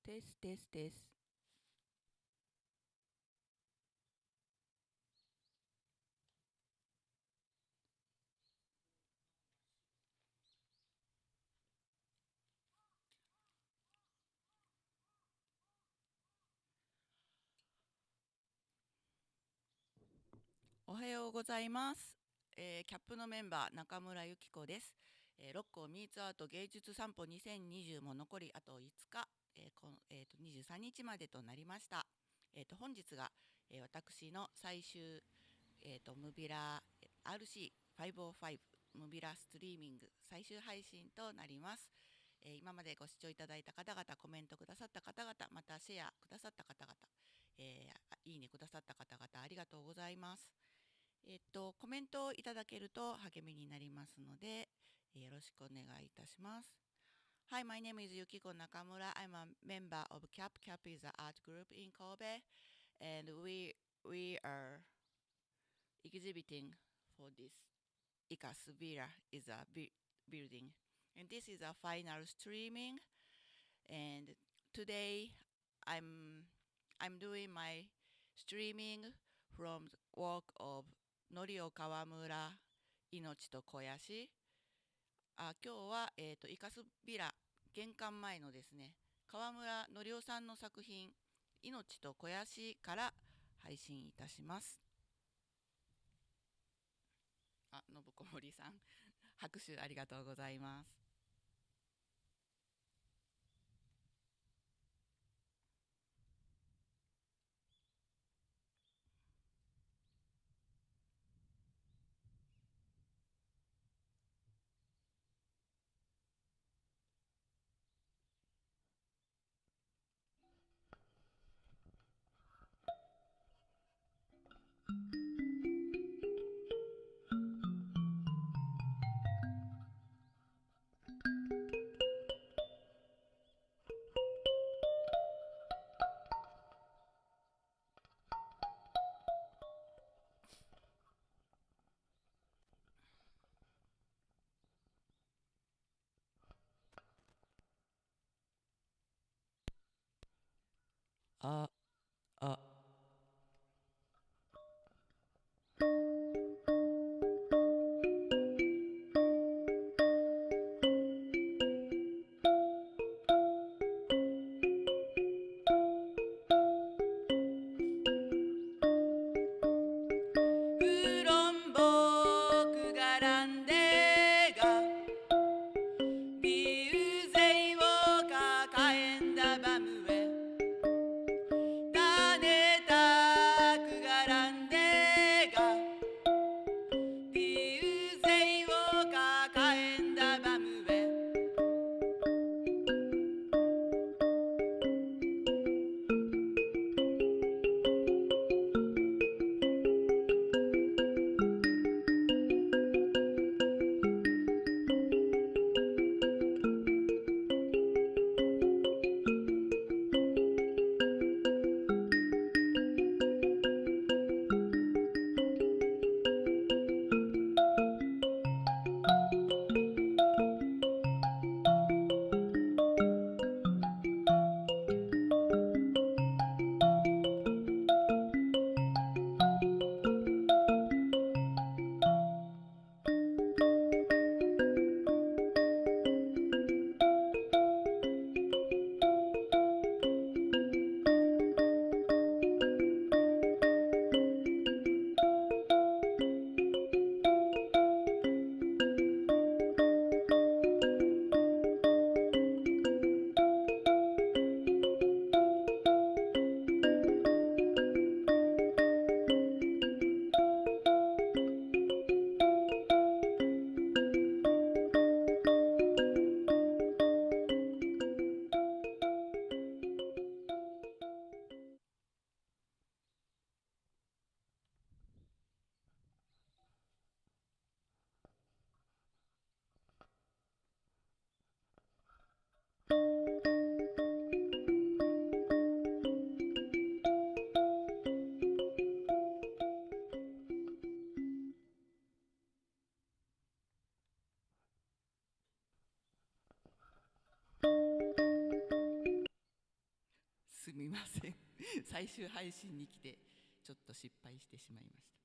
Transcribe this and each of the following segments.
ですですです。おはようございます。キャップのメンバー中村由紀子です。六甲ミーツアート芸術散歩2020も残りあと5日、23日までとなりました。本日が、私の最終、ムビラ RC505 ムビラストリーミング最終配信となります。今までご視聴いただいた方々、コメントくださった方々、またシェアくださった方々、いいねくださった方々ありがとうございます。コメントをいただけると励みになりますので、よろしくお願いいたします。Hi, my name is Yukiko Nakamura. I'm a member of CAP. CAP is an art group in Kobe, and we are exhibiting for this Ikas Villa is a building, and this is a final streaming. And today, I'm I'm doing my streaming from the work of Norio Kawamura 命と肥やし。今日は、イカスビラ玄関前のですね川村則夫さんの作品命と肥やしから配信いたします。信子森さん拍手ありがとうございます。ああフロンボクガランデがビウゼイを抱えんだバムへダネタクガランデがビウゼイを抱えんだバムへみません。最終配信に来てちょっと失敗してしまいました。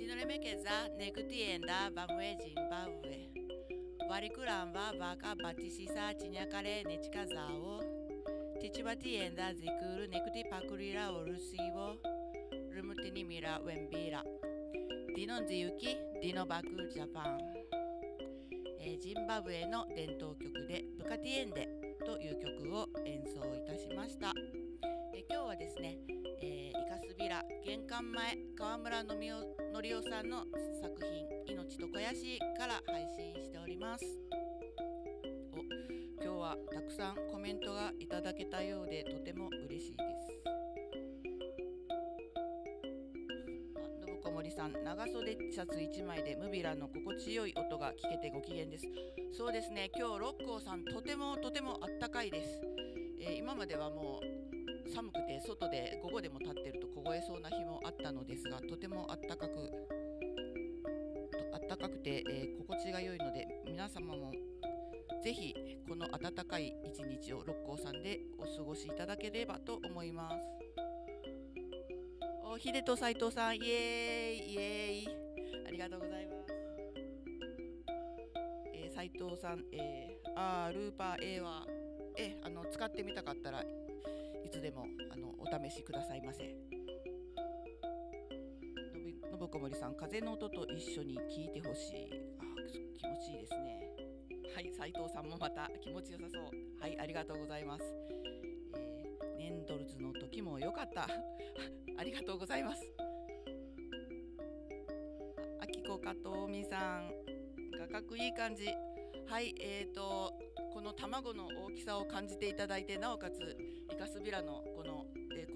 Indonesia negutienda bamwe Zimbabwe. Varikuran va vaka batisisa cinyakare nechikazao. Tichibatienda zikuru nekuti pakurira orusivo. Rumutinimira wembira. Dino Nziyuki, Dino Baku Japan。ジンバブエの伝統曲でブカティエンデという曲を演奏いたしました。今日はですね、イカスビラ玄関前川村のりおさんの作品命と肥やしから配信しております。今日はたくさんコメントがいただけたようでとても嬉しいです。信子森さん、長袖シャツ1枚でムビラの心地よい音が聞けてご機嫌です。そうですね、今日六甲さんとてもあったかいです。今まではもう寒くて外で午後でも立ってると凍えそうな日もあったのですが、とてもあったかくて、心地が良いので、皆様もぜひこの暖かい一日を六甲山でお過ごしいただければと思います。秀人斉藤さん、イエーイイエーイ、ありがとうございます。斉藤さん、ルーパー A は使ってみたかったらいつでもお試しくださいませ。信子森さん、風の音と一緒に聞いてほしい。気持ちいいですね。はい、斉藤さんもまた気持ちよさそう。はい、ありがとうございます。ネンドルズの時も良かったありがとうございます。あきこかとみさん、画角いい感じ。はい、この卵の大きさを感じていただいて、なおかつイカスビラのこ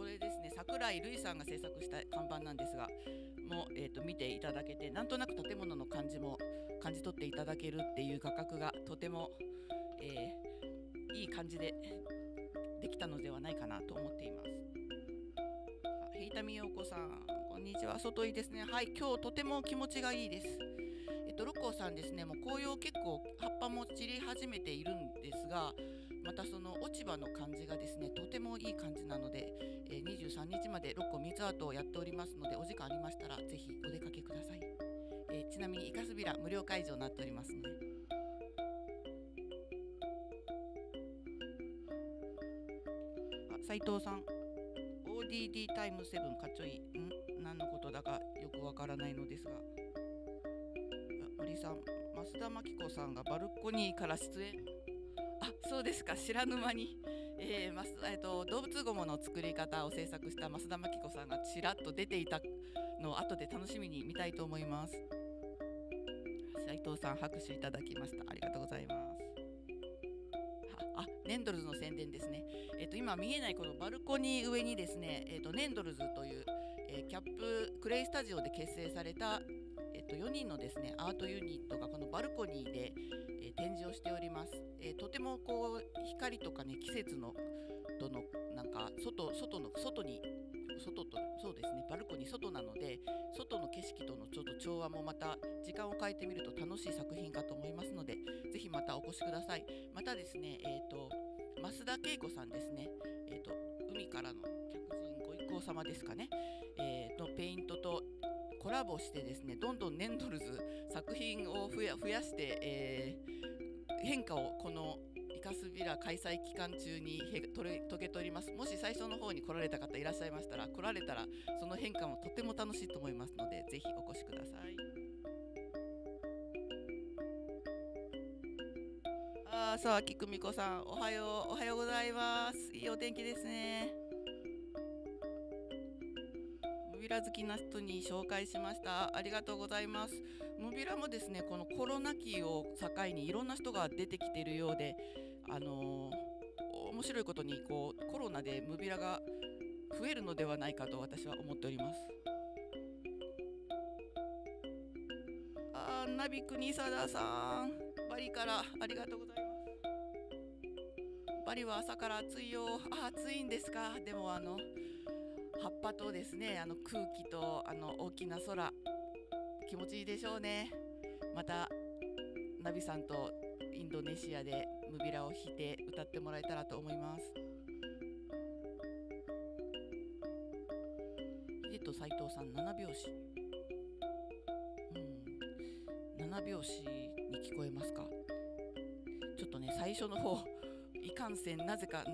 れですね、桜井瑠衣さんが制作した看板なんですがもう、見ていただけて、なんとなく建物の感じも感じ取っていただけるっていう画角がとても、いい感じでできたのではないかなと思っています。ヘイタミヨコさん、こんにちは。外いいですね。はい、今日とても気持ちがいいです。六甲さんですね、もう紅葉結構葉っぱも散り始めているんですが、またその落ち葉の感じがですね、とてもいい感じなので、23日まで六甲ミーツアートをやっておりますので、お時間ありましたらぜひお出かけください。ちなみにイカスビラ無料会場になっておりますので。斉藤さん、 ODD タイム7かっちょいい。何のことだかよくわからないのですが、森さん、増田真紀子さんがバルコニーから出演。そうですか、知らぬ間に、動物ゴモの作り方を制作した増田真紀子さんがちらっと出ていたのを後で楽しみに見たいと思います。斉藤さん、拍手いただきました。ありがとうございます。ネンドルズの宣伝ですね。今見えないこのバルコニー上にですね、ネンドルズという、キャップクレイスタジオで結成された、4人のですねアートユニットがこのバルコニーで、展示をしております。とてもこう光とかね、季節のとのなんか外にそうですね、バルコニー外なので、外の景色とのちょっと調和もまた時間を変えてみると楽しい作品かと思いますので、ぜひまたお越しください。またですね、増田恵子さんですね、海からの客人ご一行様ですかね、のペイントとコラボしてですね、どんどんネンドルズ作品を増やして、変化をこのイカスビラ開催期間中に遂げております。もし最初の方に来られた方いらっしゃいましたら、その変化もとても楽しいと思いますので、ぜひお越しください。さあ、きくみこさん、おはようございます。いいお天気ですね。ムビラ好きな人に紹介しました。ありがとうございます。ムビラもですね、このコロナ期を境にいろんな人が出てきているようで、面白いことにコロナでムビラが増えるのではないかと私は思っております。ナビ国貞さん、バリからありがとうございます。バリは朝から暑いよ。暑いんですか。でも葉っぱとですね、空気と大きな空、気持ちいいでしょうね。またナビさんとインドネシアでムビラを弾いて歌ってもらえたらと思います。秀人斉藤さん、7拍子。7拍子に聞こえますか？ちょっとね、最初の方いかんせんなぜか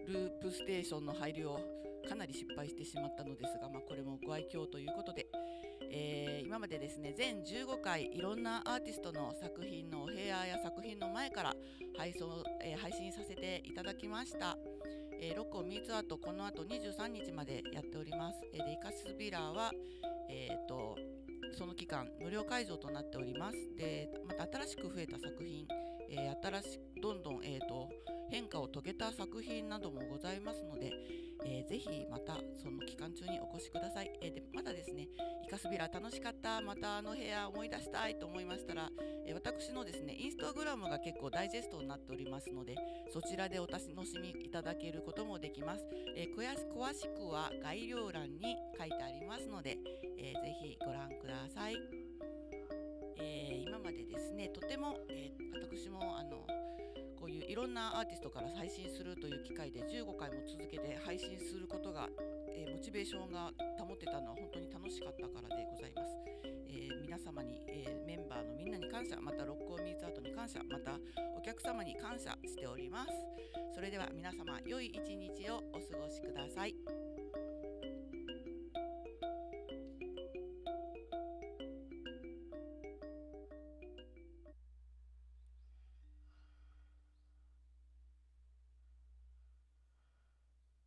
ループステーションの配慮をかなり失敗してしまったのですが、これもご愛嬌ということで、今までですね全15回いろんなアーティストの作品のお部屋や作品の前から配信させていただきました。ロッコミーツアートこの後23日までやっております。でイカスビラーは、その期間無料会場となっております。でまた新しく増えた作品、どんどん、変化を遂げた作品などもございますので、ぜひまたその期間中にお越しください。でまたですねイカスビラ楽しかった、またあの部屋思い出したいと思いましたら、私のですねインスタグラムが結構ダイジェストになっておりますので、そちらでお楽しみいただけることもできます。詳しくは概要欄に書いてありますので、ぜひご覧ください。今までですねとても、私もこういういろんなアーティストから配信するという機会で15回も続けて配信することが、モチベーションが保てたのは本当に楽しかったからでございます。皆様に、メンバーのみんなに感謝、またロッコーミーツアートに感謝、またお客様に感謝しております。それでは皆様良い一日をお過ごしください。